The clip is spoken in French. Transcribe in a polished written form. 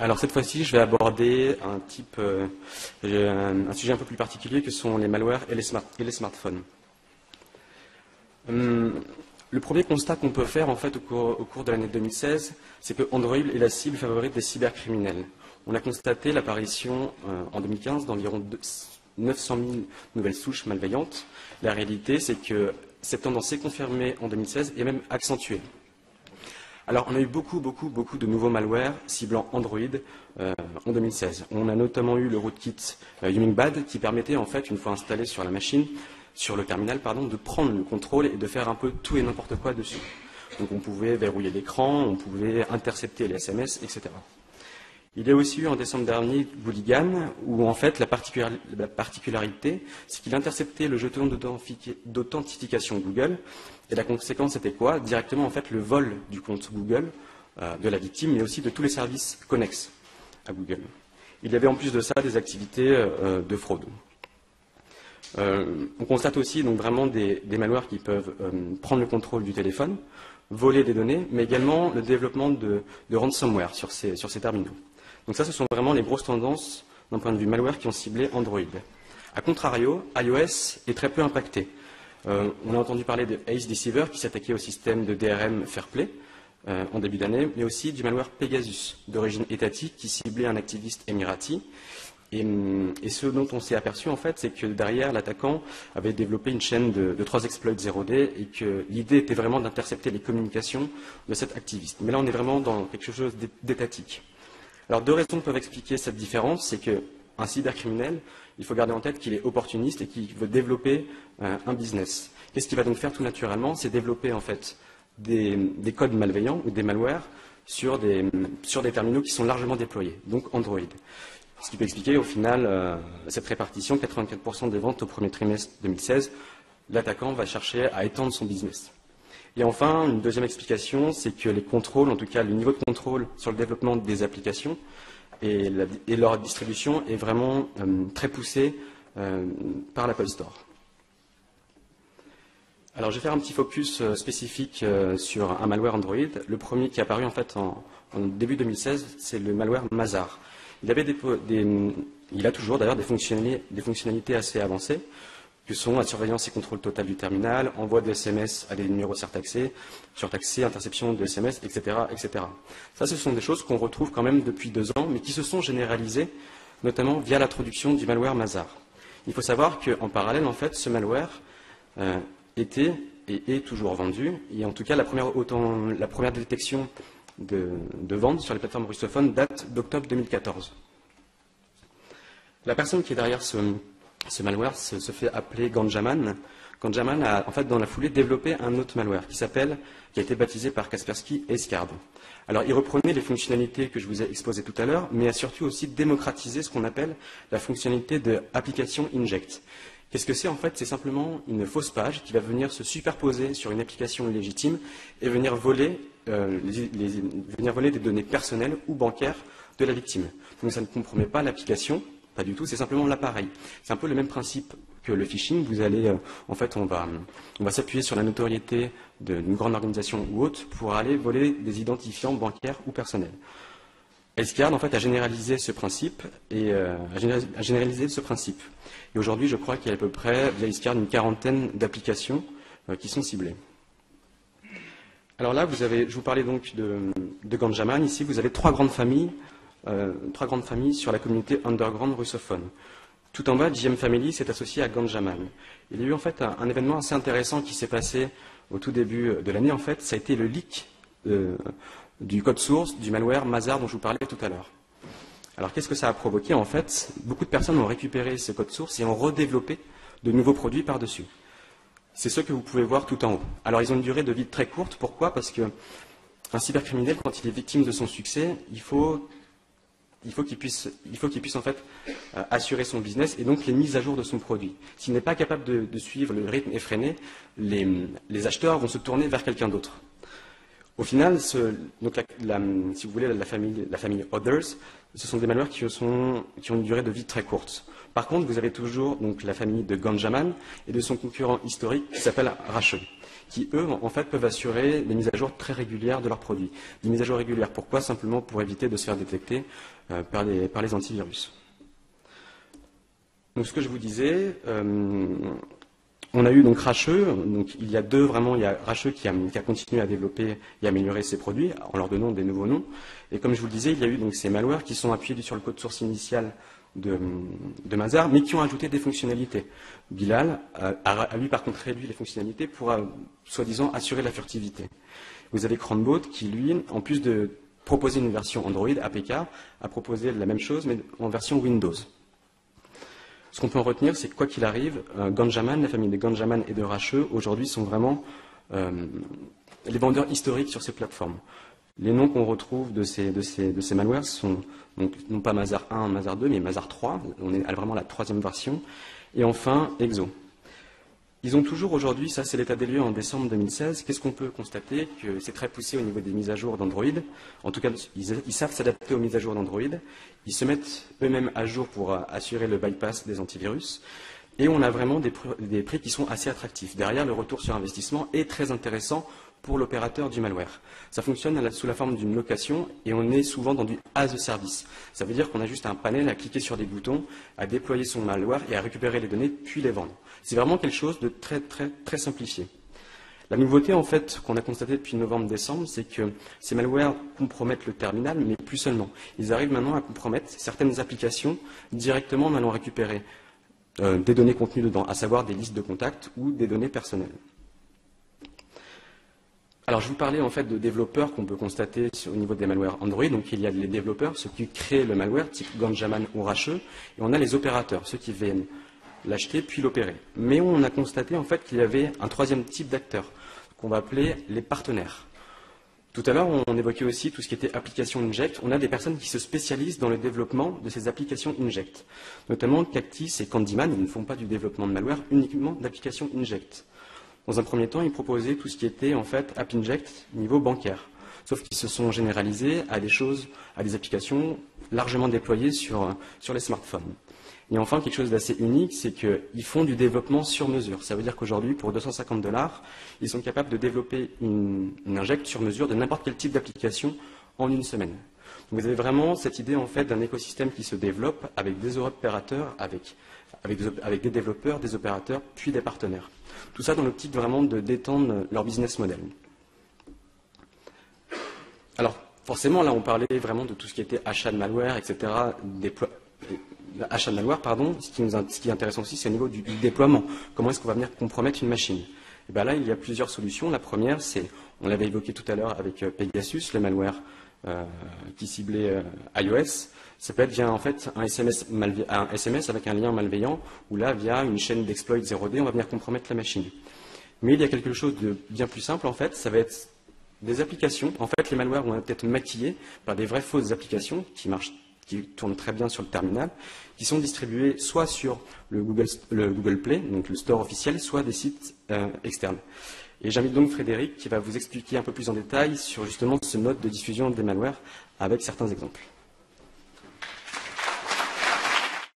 Alors cette fois-ci, je vais aborder un sujet un peu plus particulier que sont les malwares et les smartphones. Le premier constat qu'on peut faire en fait au cours de l'année 2016, c'est que Android est la cible favorite des cybercriminels. On a constaté l'apparition en 2015 d'environ 900 000 nouvelles souches malveillantes. La réalité, c'est que cette tendance s'est confirmée en 2016 et même accentuée. Alors, on a eu beaucoup de nouveaux malwares ciblant Android en 2016. On a notamment eu le rootkit Hummingbird qui permettait, en fait, une fois installé sur la machine, sur le terminal, pardon, de prendre le contrôle et de faire un peu tout et n'importe quoi dessus. Donc, on pouvait verrouiller l'écran, on pouvait intercepter les SMS, etc. Il y a aussi eu en décembre dernier Bulligan, où en fait la particularité, c'est qu'il interceptait le jeton d'authentification Google, et la conséquence était quoi? Directement en fait le vol du compte Google de la victime, mais aussi de tous les services connexes à Google. Il y avait en plus de ça des activités de fraude. On constate aussi donc vraiment des malwares qui peuvent prendre le contrôle du téléphone, voler des données, mais également le développement de ransomware sur ces terminaux. Donc ça, ce sont vraiment les grosses tendances d'un point de vue malware qui ont ciblé Android. A contrario, iOS est très peu impacté. On a entendu parler de Ace Deceiver qui s'attaquait au système de DRM Fairplay en début d'année, mais aussi du malware Pegasus, d'origine étatique, qui ciblait un activiste émirati. Et ce dont on s'est aperçu, en fait, c'est que derrière, l'attaquant avait développé une chaîne de 3 exploits 0D et que l'idée était vraiment d'intercepter les communications de cet activiste. Mais là, on est vraiment dans quelque chose d'étatique. Alors, deux raisons peuvent expliquer cette différence. C'est qu'un cybercriminel, il faut garder en tête qu'il est opportuniste et qu'il veut développer un business. Qu'est-ce qu'il va donc faire tout naturellement? C'est développer, en fait, des codes malveillants ou des malwares sur des terminaux qui sont largement déployés, donc Android. Ce qui peut expliquer, au final, cette répartition, 84% des ventes au premier trimestre 2016, l'attaquant va chercher à étendre son business. Et enfin, une deuxième explication, c'est que les contrôles, en tout cas le niveau de contrôle sur le développement des applications et leur distribution est vraiment très poussé par l'Apple Store. Alors, je vais faire un petit focus spécifique sur un malware Android. Le premier qui est apparu en fait en début 2016, c'est le malware Mazar. Il a toujours d'ailleurs des fonctionnalités assez avancées, que sont la surveillance et contrôle total du terminal, envoi de SMS à des numéros surtaxés, interception de SMS, etc., etc. Ça, ce sont des choses qu'on retrouve quand même depuis 2 ans, mais qui se sont généralisées, notamment via l'introduction du malware Mazar. Il faut savoir qu'en parallèle, en fait, ce malware était et est toujours vendu, et en tout cas, la première détection de vente sur les plateformes russophones date d'octobre 2014. La personne qui est derrière ce malware se fait appeler Ganjaman. Ganjaman a en fait dans la foulée développé un autre malware qui a été baptisé par Kaspersky Escard. Alors il reprenait les fonctionnalités que je vous ai exposées tout à l'heure, mais a surtout aussi démocratisé ce qu'on appelle la fonctionnalité de Application Inject. Qu'est-ce que c'est en fait? C'est simplement une fausse page qui va venir se superposer sur une application légitime et venir voler des données personnelles ou bancaires de la victime. Donc ça ne compromet pas l'application, pas du tout, c'est simplement l'appareil. C'est un peu le même principe que le phishing. Vous allez, en fait, on va s'appuyer sur la notoriété d'une grande organisation ou autre pour aller voler des identifiants bancaires ou personnels. Escard, en fait, a généralisé ce principe et Et aujourd'hui, je crois qu'il y a à peu près, via Escard, une quarantaine d'applications qui sont ciblées. Alors là, je vous parlais donc de Ganjaman. Ici, vous avez 3 grandes familles sur la communauté underground russophone. Tout en bas, GM Family s'est associé à Ganjaman. Il y a eu en fait un événement assez intéressant qui s'est passé au tout début de l'année. En fait, ça a été le leak du code source du malware Mazar dont je vous parlais tout à l'heure. Alors, qu'est-ce que ça a provoqué? En fait, beaucoup de personnes ont récupéré ce code source et ont redéveloppé de nouveaux produits par-dessus. C'est ce que vous pouvez voir tout en haut. Alors, ils ont une durée de vie très courte. Pourquoi? Parce qu'un cybercriminel, quand il est victime de son succès, il faut qu'il puisse en fait assurer son business et donc les mises à jour de son produit. S'il n'est pas capable de suivre le rythme effréné, les acheteurs vont se tourner vers quelqu'un d'autre. Au final, si vous voulez, la famille Others, ce sont des malwares qui ont une durée de vie très courte. Par contre, vous avez toujours donc, la famille de Ganjaman et de son concurrent historique qui s'appelle Rachel, qui, eux, en fait, peuvent assurer des mises à jour très régulières de leurs produits. Des mises à jour régulières, pourquoi? Simplement pour éviter de se faire détecter par les antivirus. Donc, ce que je vous disais, on a eu donc Racheux. Donc, il y a il y a Racheux qui a continué à développer et améliorer ses produits en leur donnant des nouveaux noms. Et comme je vous le disais, il y a eu donc ces malwares qui sont appuyés sur le code source initial de Mazar, mais qui ont ajouté des fonctionnalités. Bilal a lui, par contre, réduit les fonctionnalités pour, soi-disant, assurer la furtivité. Vous avez Cronbot qui, lui, en plus de proposer une version Android, APK, a proposé la même chose, mais en version Windows. Ce qu'on peut en retenir, c'est que quoi qu'il arrive, Ganjaman, la famille de Ganjaman et de Racheux, aujourd'hui, sont vraiment les vendeurs historiques sur ces plateformes. Les noms qu'on retrouve de ces malwares sont donc, non pas Mazar 1, Mazar 2, mais Mazar 3. On est vraiment à la troisième version. Et enfin, Exo. Ils ont toujours aujourd'hui, ça c'est l'état des lieux en décembre 2016, qu'est-ce qu'on peut constater? Que c'est très poussé au niveau des mises à jour d'Android. En tout cas, ils savent s'adapter aux mises à jour d'Android. Ils se mettent eux-mêmes à jour pour assurer le bypass des antivirus. Et on a vraiment des prix qui sont assez attractifs. Derrière, le retour sur investissement est très intéressant pour l'opérateur du malware. Ça fonctionne sous la forme d'une location et on est souvent dans du as a service. Ça veut dire qu'on a juste un panel à cliquer sur des boutons, à déployer son malware et à récupérer les données puis les vendre. C'est vraiment quelque chose de très, très, très simplifié. La nouveauté, en fait, qu'on a constatée depuis novembre-décembre, c'est que ces malwares compromettent le terminal, mais plus seulement. Ils arrivent maintenant à compromettre certaines applications directement en allant récupérer des données contenues dedans, à savoir des listes de contacts ou des données personnelles. Alors, je vous parlais en fait de développeurs qu'on peut constater au niveau des malwares Android. Donc, il y a les développeurs, ceux qui créent le malware, type Ganjaman ou Racheux, et on a les opérateurs, ceux qui viennent l'acheter puis l'opérer. Mais on a constaté en fait qu'il y avait un troisième type d'acteurs, qu'on va appeler les partenaires. Tout à l'heure, on évoquait aussi tout ce qui était application inject. On a des personnes qui se spécialisent dans le développement de ces applications inject. Notamment Cactis et Candyman, ils ne font pas du développement de malware, uniquement d'applications inject. Dans un premier temps, ils proposaient tout ce qui était en fait App Inject niveau bancaire. Sauf qu'ils se sont généralisés à des applications largement déployées sur les smartphones. Et enfin, quelque chose d'assez unique, c'est qu'ils font du développement sur mesure. Ça veut dire qu'aujourd'hui, pour 250 $, ils sont capables de développer une inject sur mesure de n'importe quel type d'application en une semaine. Donc vous avez vraiment cette idée en fait d'un écosystème qui se développe avec des opérateurs, avec des développeurs, des opérateurs, puis des partenaires. Tout ça dans l'optique vraiment de détendre leur business model. Alors, forcément, là, on parlait vraiment de tout ce qui était achat de malware, etc. Achat de malware, pardon. Ce qui est intéressant aussi, c'est au niveau du déploiement. Comment est-ce qu'on va venir compromettre une machine? Et bien là, il y a plusieurs solutions. La première, c'est, on l'avait évoqué tout à l'heure avec Pegasus, le malware qui ciblait iOS. Ça peut être via en fait un SMS avec un lien malveillant, ou là, via une chaîne d'exploit 0D, on va venir compromettre la machine. Mais il y a quelque chose de bien plus simple, en fait, ça va être des applications. En fait, les malwares vont être maquillés par des vraies fausses applications qui tournent très bien sur le terminal, qui sont distribuées soit sur le Google Play, donc le store officiel, soit des sites externes. Et j'invite donc Frédéric qui va vous expliquer un peu plus en détail sur justement ce mode de diffusion des malwares avec certains exemples.